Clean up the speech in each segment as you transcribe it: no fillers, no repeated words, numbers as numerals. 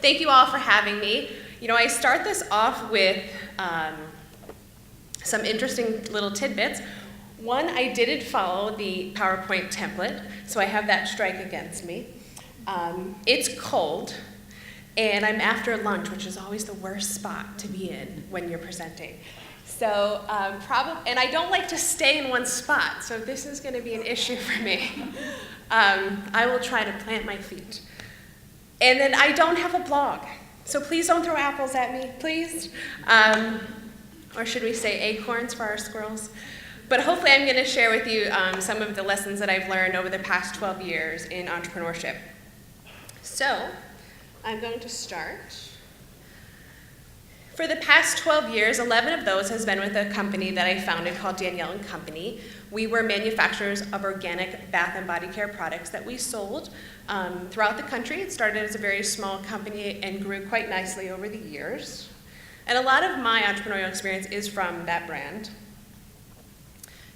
Thank you all for having me. You know, I start this off with some interesting little tidbits. One, I didn't follow the PowerPoint template, so I have that strike against me. It's cold, and I'm after lunch, which is always the worst spot to be in when you're presenting. So and I don't like to stay in one spot, so this is going to be an issue for me. I will try to plant my feet. And then I don't have a blog, so please don't throw apples at me, please. Or should we say acorns for our squirrels? But hopefully I'm going to share with you some of the lessons that I've learned over the past 12 years in entrepreneurship. So I'm going to start. For the past 12 years, 11 of those has been with a company that I founded called Danielle Company. We were manufacturers of organic bath and body care products that we sold throughout the country. It started as a very small company and grew quite nicely over the years. And a lot of my entrepreneurial experience is from that brand.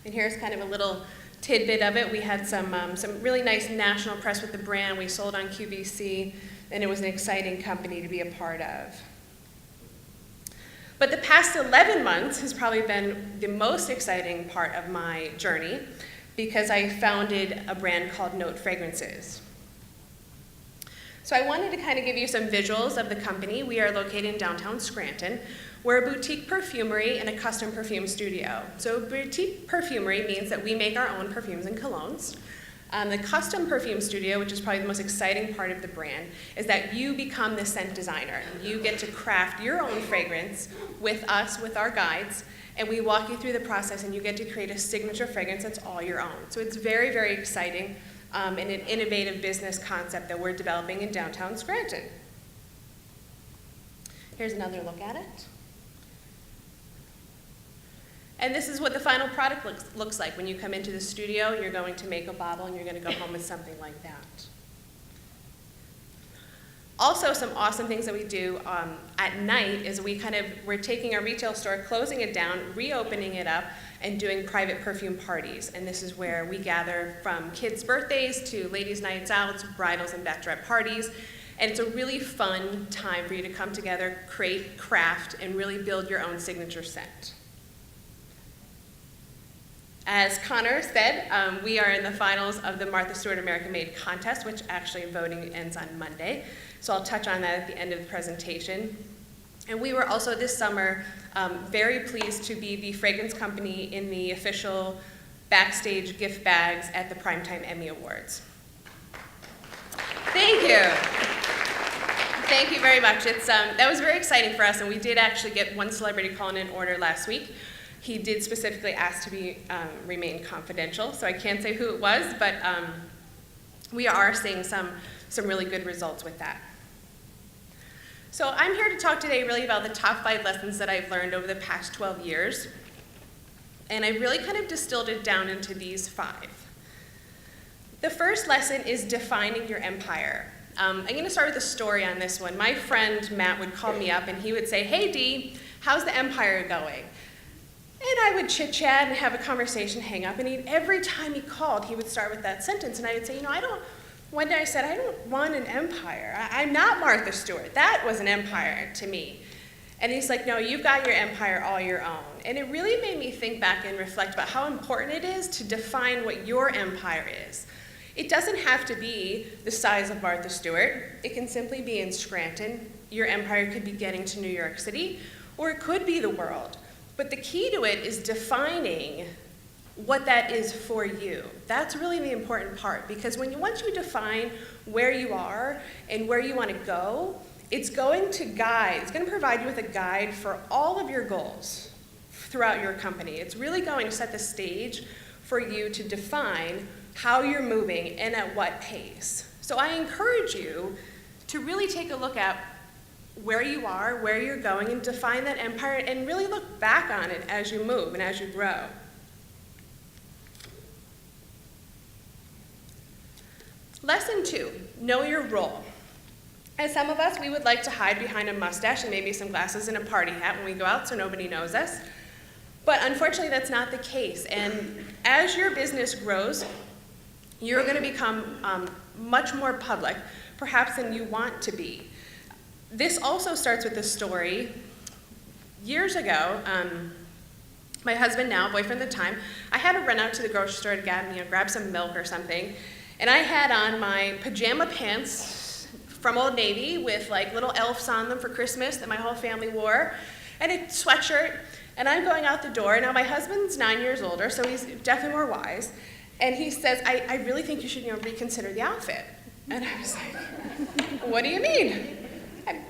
And here's kind of a little tidbit of it. We had some really nice national press with the brand. We sold on QVC, and it was an exciting company to be a part of. But the past 11 months has probably been the most exciting part of my journey because I founded a brand called Note Fragrances. So I wanted to kind of give you some visuals of the company. We are located in downtown Scranton. We're a boutique perfumery and a custom perfume studio. So boutique perfumery means that we make our own perfumes and colognes. The custom perfume studio, which is probably the most exciting part of the brand, is that you become the scent designer. You get to craft your own fragrance with us, with our guides, and we walk you through the process and you get to create a signature fragrance that's all your own. So it's very, very exciting and an innovative business concept that we're developing in downtown Scranton. Here's another look at it. And this is what the final product looks like. When you come into the studio, you're going to make a bottle and you're going to go home with something like that. Also, some awesome things that we do at night is we're taking our retail store, closing it down, reopening it up, and doing private perfume parties. And this is where we gather from kids' birthdays to ladies' nights out, bridals and bachelorette parties. And it's a really fun time for you to come together, create, craft, and really build your own signature scent. As Connor said, we are in the finals of the Martha Stewart American Made contest, which actually voting ends on Monday. So I'll touch on that at the end of the presentation. And we were also this summer very pleased to be the fragrance company in the official backstage gift bags at the Primetime Emmy Awards. Thank you. Thank you very much. That was very exciting for us, and we did actually get one celebrity calling in order last week. He did specifically ask to remain confidential, so I can't say who it was, but we are seeing some really good results with that. So I'm here to talk today really about the top 5 lessons that I've learned over the past 12 years, and I really kind of distilled it down into these 5. The first lesson is defining your empire. I'm going to start with a story on this one. My friend Matt would call me up and he would say, "Hey Dee, how's the empire going?" And I would chit-chat and have a conversation, hang up, and every time he called, he would start with that sentence, and I would say, one day I said, I don't want an empire. I'm not Martha Stewart. That was an empire to me. And he's like, no, you've got your empire all your own. And it really made me think back and reflect about how important it is to define what your empire is. It doesn't have to be the size of Martha Stewart. It can simply be in Scranton. Your empire could be getting to New York City, or it could be the world. But the key to it is defining what that is for you. That's really the important part, because once you define where you are and where you want to go, it's going to provide you with a guide for all of your goals throughout your company. It's really going to set the stage for you to define how you're moving and at what pace. So I encourage you to really take a look at where you are, where you're going, and define that empire, and really look back on it as you move and as you grow. Lesson 2, know your role. As some of us, we would like to hide behind a mustache and maybe some glasses and a party hat when we go out so nobody knows us. But unfortunately, that's not the case. And as your business grows, you're going to become much more public, perhaps than you want to be. This also starts with a story. Years ago, my husband now, boyfriend at the time, I had to run out to the grocery store to grab some milk or something, and I had on my pajama pants from Old Navy with like little elves on them for Christmas that my whole family wore, and a sweatshirt, and I'm going out the door. Now my husband's 9 years older, so he's definitely more wise, and he says, I really think you should reconsider the outfit. And I was like, what do you mean? I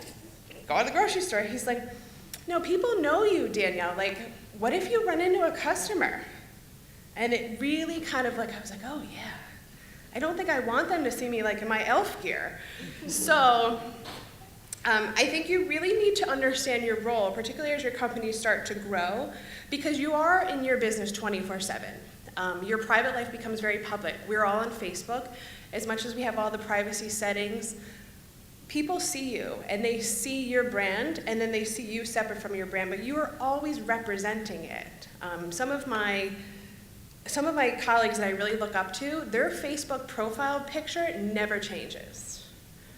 go to the grocery store. He's like, no, people know you, Danielle. Like, what if you run into a customer? And it really kind of like, I was like, oh yeah. I don't think I want them to see me like in my elf gear. So I think you really need to understand your role, particularly as your companies start to grow, because you are in your business 24/7. Your private life becomes very public. We're all on Facebook. As much as we have all the privacy settings, people see you, and they see your brand, and then they see you separate from your brand, but you are always representing it. Some of my colleagues that I really look up to, their Facebook profile picture never changes.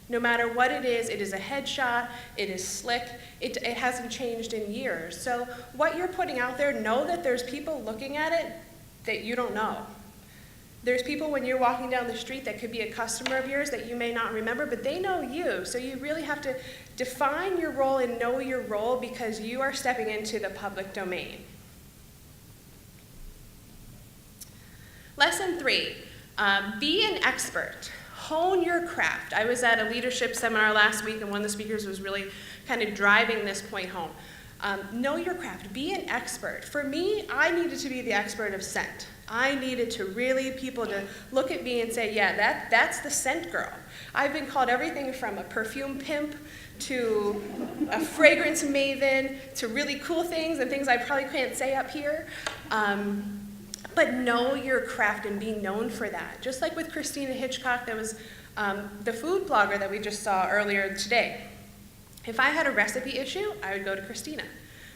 No matter what it is a headshot, it is slick, it hasn't changed in years. So what you're putting out there, know that there's people looking at it that you don't know. There's people when you're walking down the street that could be a customer of yours that you may not remember, but they know you. So you really have to define your role and know your role, because you are stepping into the public domain. Lesson 3, be an expert. Hone your craft. I was at a leadership seminar last week, and one of the speakers was really kind of driving this point home. Know your craft. Be an expert. For me, I needed to be the expert of scent. I needed to really people to look at me and say, yeah, that's the scent girl. I've been called everything from a perfume pimp to a fragrance maven to really cool things and things I probably can't say up here. But know your craft and be known for that. Just like with Christina Hitchcock, that was the food blogger that we just saw earlier today. If I had a recipe issue, I would go to Christina,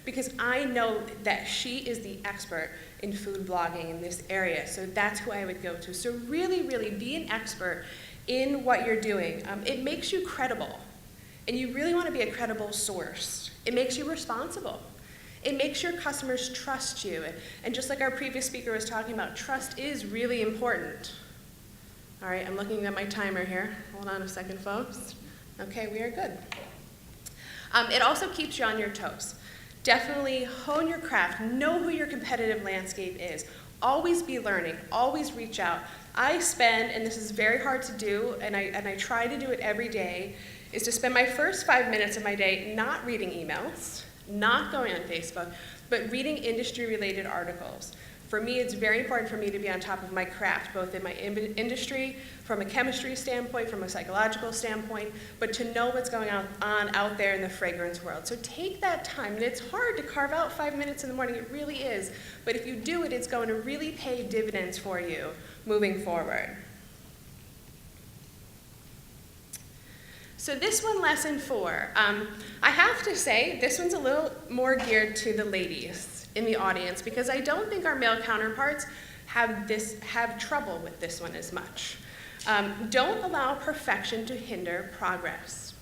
because I know that she is the expert in food blogging in this area, so that's who I would go to. So really, really be an expert in what you're doing. It makes you credible, and you really want to be a credible source. It makes you responsible. It makes your customers trust you, and just like our previous speaker was talking about, trust is really important. All right, I'm looking at my timer here. Hold on a second, folks. Okay, we are good. It also keeps you on your toes. Definitely hone your craft. Know who your competitive landscape is. Always be learning. Always reach out. I spend, and this is very hard to do, and I try to do it every day, is to spend my first 5 minutes of my day not reading emails, not going on Facebook, but reading industry-related articles. For me, it's very important for me to be on top of my craft, both in my industry, from a chemistry standpoint, from a psychological standpoint, but to know what's going on out there in the fragrance world. So take that time, and it's hard to carve out 5 minutes in the morning, it really is, but if you do it, it's going to really pay dividends for you moving forward. So this one, lesson 4, I have to say, this one's a little more geared to the ladies in the audience, because I don't think our male counterparts have trouble with this one as much. Don't allow perfection to hinder progress.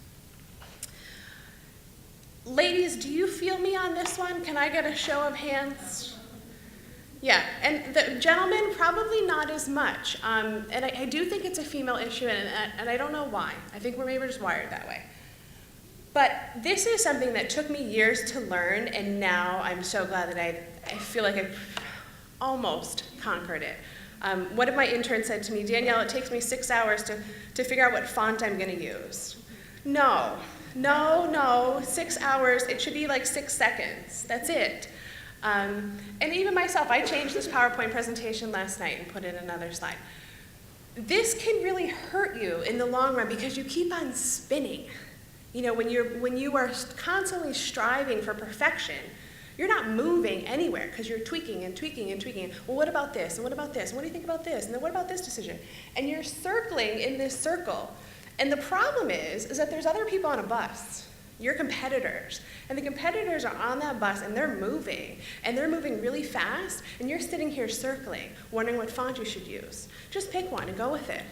Ladies, do you feel me on this one? Can I get a show of hands? Yeah, and the gentlemen, probably not as much. And I do think it's a female issue, and I don't know why. I think we're maybe just wired that way. But this is something that took me years to learn, and now I'm so glad that I feel like I've almost conquered it. One of my interns said to me, Danielle, it takes me 6 hours to figure out what font I'm going to use. No, 6 hours, it should be like 6 seconds. That's it. And even myself, I changed this PowerPoint presentation last night and put in another slide. This can really hurt you in the long run because you keep on spinning. You know, when you are constantly striving for perfection, you're not moving anywhere because you're tweaking and tweaking and tweaking. Well, what about this? And what about this? And what do you think about this? And then what about this decision? And you're circling in this circle. And the problem is that there's other people on a bus, your competitors. And the competitors are on that bus and they're moving. And they're moving really fast. And you're sitting here circling, wondering what font you should use. Just pick one and go with it.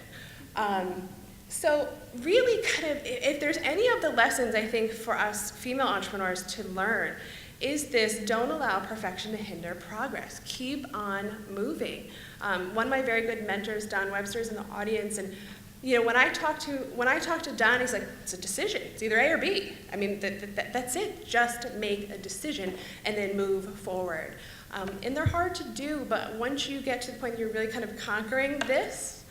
So really kind of, if there's any of the lessons I think for us female entrepreneurs to learn, is this: don't allow perfection to hinder progress. Keep on moving. One of my very good mentors, Don Webster, is in the audience, and when I talk to Don, he's like, it's a decision. It's either A or B. I mean, that's it. Just make a decision and then move forward. And they're hard to do, but once you get to the point you're really kind of conquering this,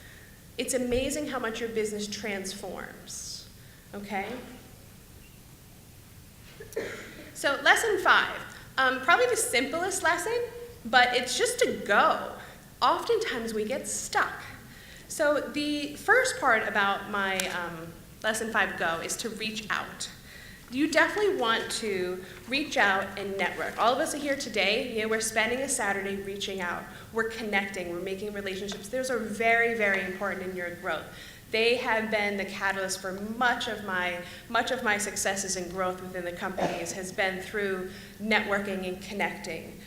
it's amazing how much your business transforms. Okay? So lesson 5, probably the simplest lesson, but it's just to go. Oftentimes we get stuck. So the first part about my lesson 5 go is to reach out. You definitely want to reach out and network. All of us are here today, we're spending a Saturday reaching out. We're connecting, we're making relationships. Those are very, very important in your growth. They have been the catalyst for much of my successes and growth within the companies has been through networking and connecting.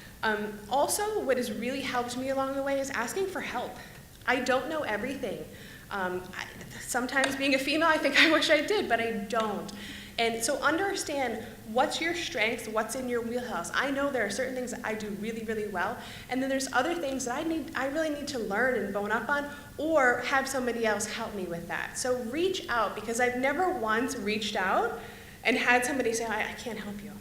Also, what has really helped me along the way is asking for help. I don't know everything. Sometimes being a female, I think I wish I did, but I don't. And so understand what's your strengths, what's in your wheelhouse. I know there are certain things that I do really, really well, and then there's other things that I really need to learn and bone up on, or have somebody else help me with that. So reach out, because I've never once reached out and had somebody say, I can't help you.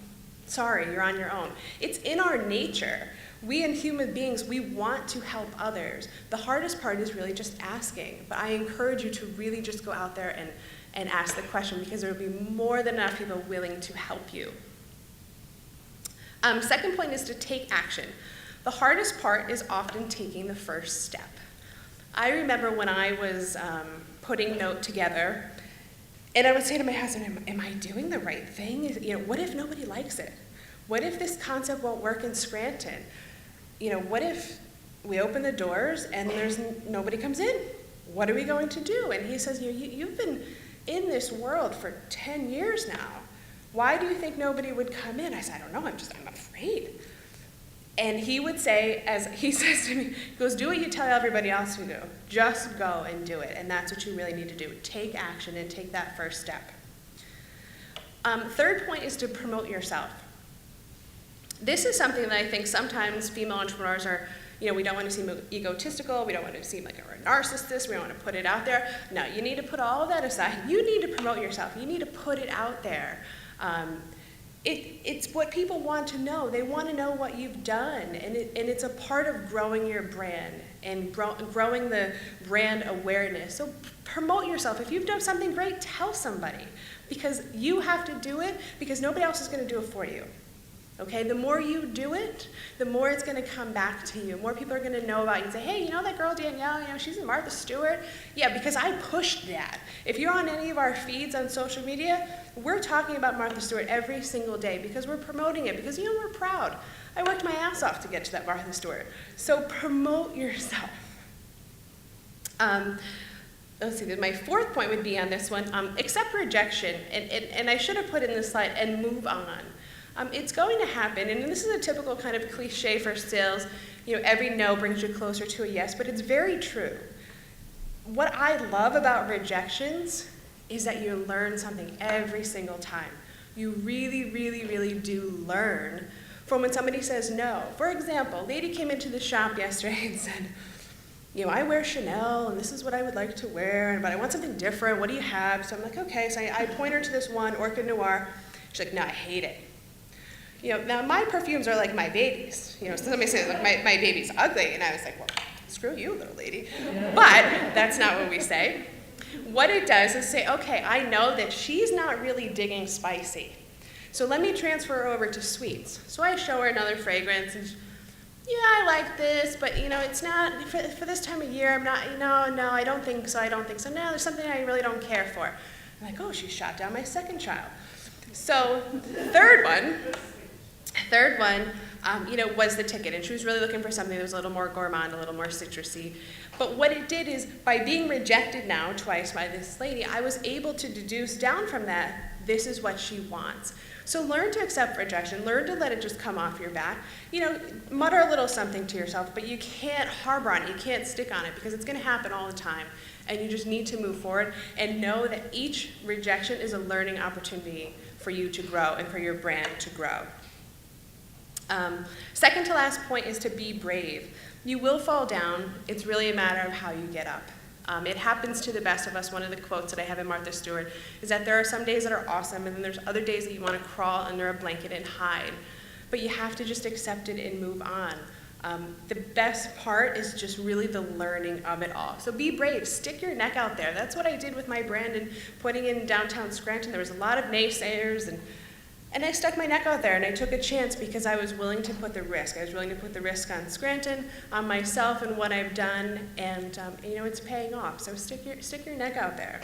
Sorry, you're on your own. It's in our nature. We as human beings, we want to help others. The hardest part is really just asking, but I encourage you to really just go out there and ask the question, because there will be more than enough people willing to help you. Second point is to take action. The hardest part is often taking the first step. I remember when I was putting Note together, and I would say to my husband, am I doing the right thing? What if nobody likes it? What if this concept won't work in Scranton? What if we open the doors and nobody comes in? What are we going to do? And he says, you've been in this world for 10 years now. Why do you think nobody would come in? I said, I don't know, I'm afraid. And he would say, as he says to me, he goes, do what you tell everybody else to do. Just go and do it. And that's what you really need to do. Take action and take that first step. Third point is to promote yourself. This is something that I think sometimes female entrepreneurs are, we don't want to seem egotistical, we don't want to seem like we're a narcissist, we don't want to put it out there. No, you need to put all of that aside. You need to promote yourself. You need to put it out there. It's what people want to know. They want to know what you've done, and it's a part of growing your brand and growing the brand awareness. So promote yourself. If you've done something great, tell somebody, because you have to do it, because nobody else is going to do it for you. Okay, the more you do it, the more it's going to come back to you. More people are going to know about you and say, hey, that girl Danielle, she's in Martha Stewart. Yeah, because I pushed that. If you're on any of our feeds on social media, we're talking about Martha Stewart every single day, because we're promoting it, because we're proud. I worked my ass off to get to that Martha Stewart. So promote yourself. Let's see, my fourth point would be on this one, accept rejection. And I should have put in this slide, and move on. It's going to happen, and this is a typical kind of cliche for sales. Every no brings you closer to a yes, but it's very true. What I love about rejections is that you learn something every single time. You really, really, really do learn from when somebody says no. For example, a lady came into the shop yesterday and said, I wear Chanel, and this is what I would like to wear, but I want something different. What do you have? So I'm like, okay. So I point her to this one, Orchid Noir. She's like, no, I hate it. Now my perfumes are like my babies. So somebody said, like, my baby's ugly, and I was like, well, screw you, little lady. But that's not what we say. What it does is say, okay, I know that she's not really digging spicy, so let me transfer her over to sweets. So I show her another fragrance, and I like this, but it's not, for this time of year, I'm not, no, I don't think so. No, there's something I really don't care for. I'm like, oh, she shot down my second child. So third one, was the ticket, and she was really looking for something that was a little more gourmand, a little more citrusy. But what it did is, by being rejected now twice by this lady, I was able to deduce down from that, this is what she wants. So learn to accept rejection, learn to let it just come off your back. Mutter a little something to yourself, but you can't harbor on it, you can't stick on it, because it's going to happen all the time. and you just need to move forward and know that each rejection is a learning opportunity for you to grow and for your brand to grow. Second to last point is to be brave. You will fall down. It's really a matter of how you get up. It happens to the best of us. One of the quotes that I have in Martha Stewart is that there are some days that are awesome, and then there's other days that you want to crawl under a blanket and hide. But you have to just accept it and move on. The best part is just really the learning of it all. So be brave, stick your neck out there. That's what I did with my brand and putting in downtown Scranton. There was a lot of naysayers, and I stuck my neck out there and I took a chance because I was willing to put the risk. I was willing to put the risk on Scranton, on myself and what I've done, and it's paying off. So stick your neck out there.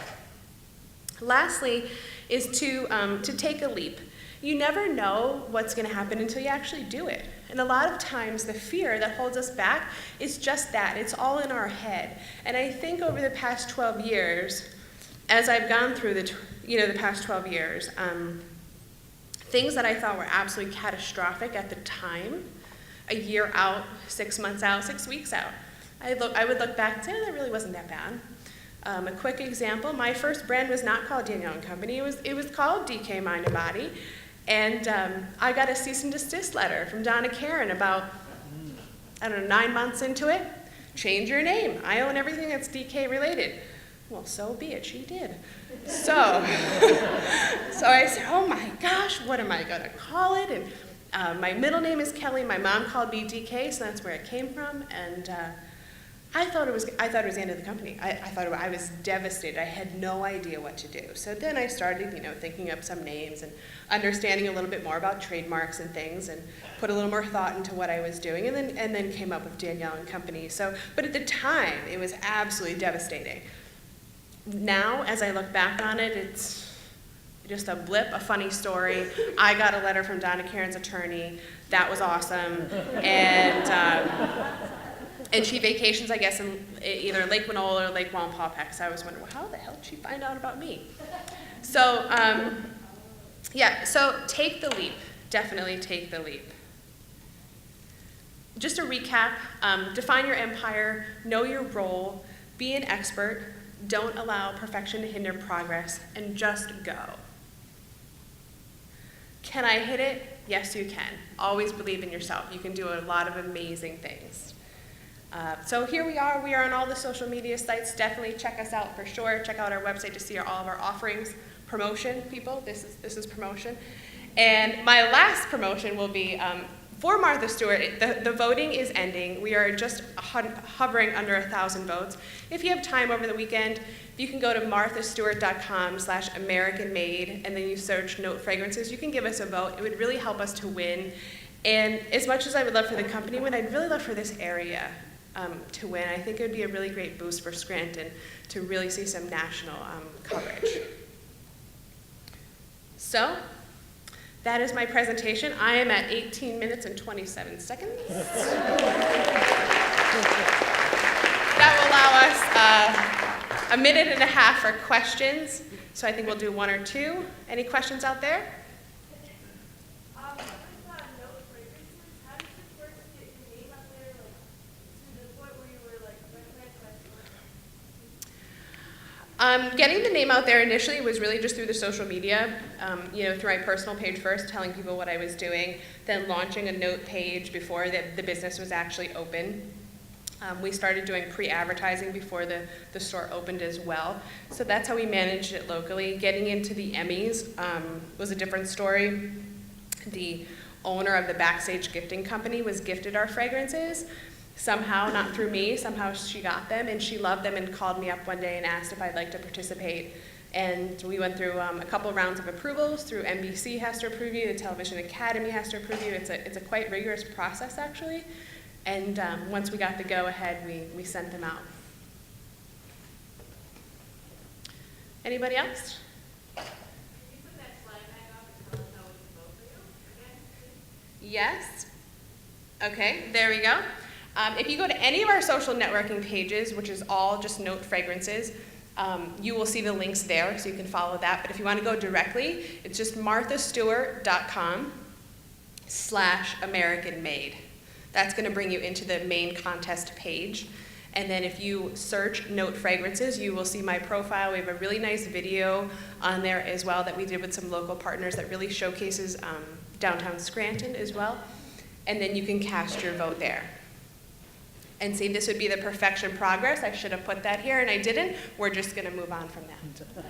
Lastly is to take a leap. You never know what's going to happen until you actually do it. And a lot of times the fear that holds us back is just that. It's all in our head. And I think over the past 12 years, as I've gone through the past 12 years, things that I thought were absolutely catastrophic at the time, a year out, 6 months out, 6 weeks out, I would look back and say, that really wasn't that bad. A quick example, my first brand was not called Danielle Company. It was called DK Mind and Body. And I got a cease and desist letter from Donna Karen about, 9 months into it. Change your name. I own everything that's DK related. Well, so be it. She did. So I said, oh my gosh, what am I going to call it? And my middle name is Kelly. My mom called me DK, so that's where it came from. And I thought it was the end of the company. I was devastated. I had no idea what to do. So then I started, thinking up some names and understanding a little bit more about trademarks and things, and put a little more thought into what I was doing, and then came up with Danielle Company. But at the time, it was absolutely devastating. Now, as I look back on it, it's just a blip, a funny story. I got a letter from Donna Karen's attorney. That was awesome. And she vacations, I guess, in either Lake Manola or Lake Wallenpaupack. So I was wondering, well, how the hell did she find out about me? So, so take the leap. Definitely take the leap. Just to recap, define your empire, know your role, be an expert, don't allow perfection to hinder progress, and just go. Can I hit it? Yes, you can. Always believe in yourself. You can do a lot of amazing things. So here we are. We are on all the social media sites. Definitely check us out for sure. Check out our website to see all of our offerings. Promotion, people. This is promotion. And my last promotion will be for Martha Stewart. The voting is ending. We are just hovering under 1,000 votes. If you have time over the weekend, you can go to marthastewart.com/AmericanMade, and then you search Note Fragrances. You can give us a vote. It would really help us to win. And as much as I would love for the company to win, I'd really love for this area to win. I think it would be a really great boost for Scranton to really see some national coverage. So, that is my presentation. I am at 18 minutes and 27 seconds. That will allow us a minute and a half for questions. So I think we'll do one or two. Any questions out there? Getting the name out there initially was really just through the social media, through my personal page first, telling people what I was doing, then launching a note page before the business was actually open. We started doing pre-advertising before the store opened as well. So that's how we managed it locally. Getting into the Emmys was a different story. The owner of the Backstage Gifting Company was gifted our fragrances. Somehow, not through me, somehow she got them, and she loved them and called me up one day and asked if I'd like to participate. And we went through a couple rounds of approvals. Through NBC has to approve you, the Television Academy has to approve you. It's a quite rigorous process, actually. And once we got the go-ahead, we sent them out. Anybody else? Can you put that slide back up and tell us how we can vote for you again? Yes. Okay, there we go. If you go to any of our social networking pages, which is all just Note Fragrances, you will see the links there, so you can follow that. But if you want to go directly, it's just marthastewart.com/AmericanMade. That's going to bring you into the main contest page. And then if you search Note Fragrances, you will see my profile. We have a really nice video on there as well that we did with some local partners that really showcases downtown Scranton as well. And then you can cast your vote there. And see, this would be the perfection progress. I should have put that here, and I didn't. We're just going to move on from that.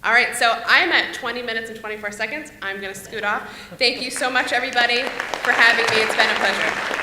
All right, so I'm at 20 minutes and 24 seconds. I'm going to scoot off. Thank you so much, everybody, for having me. It's been a pleasure.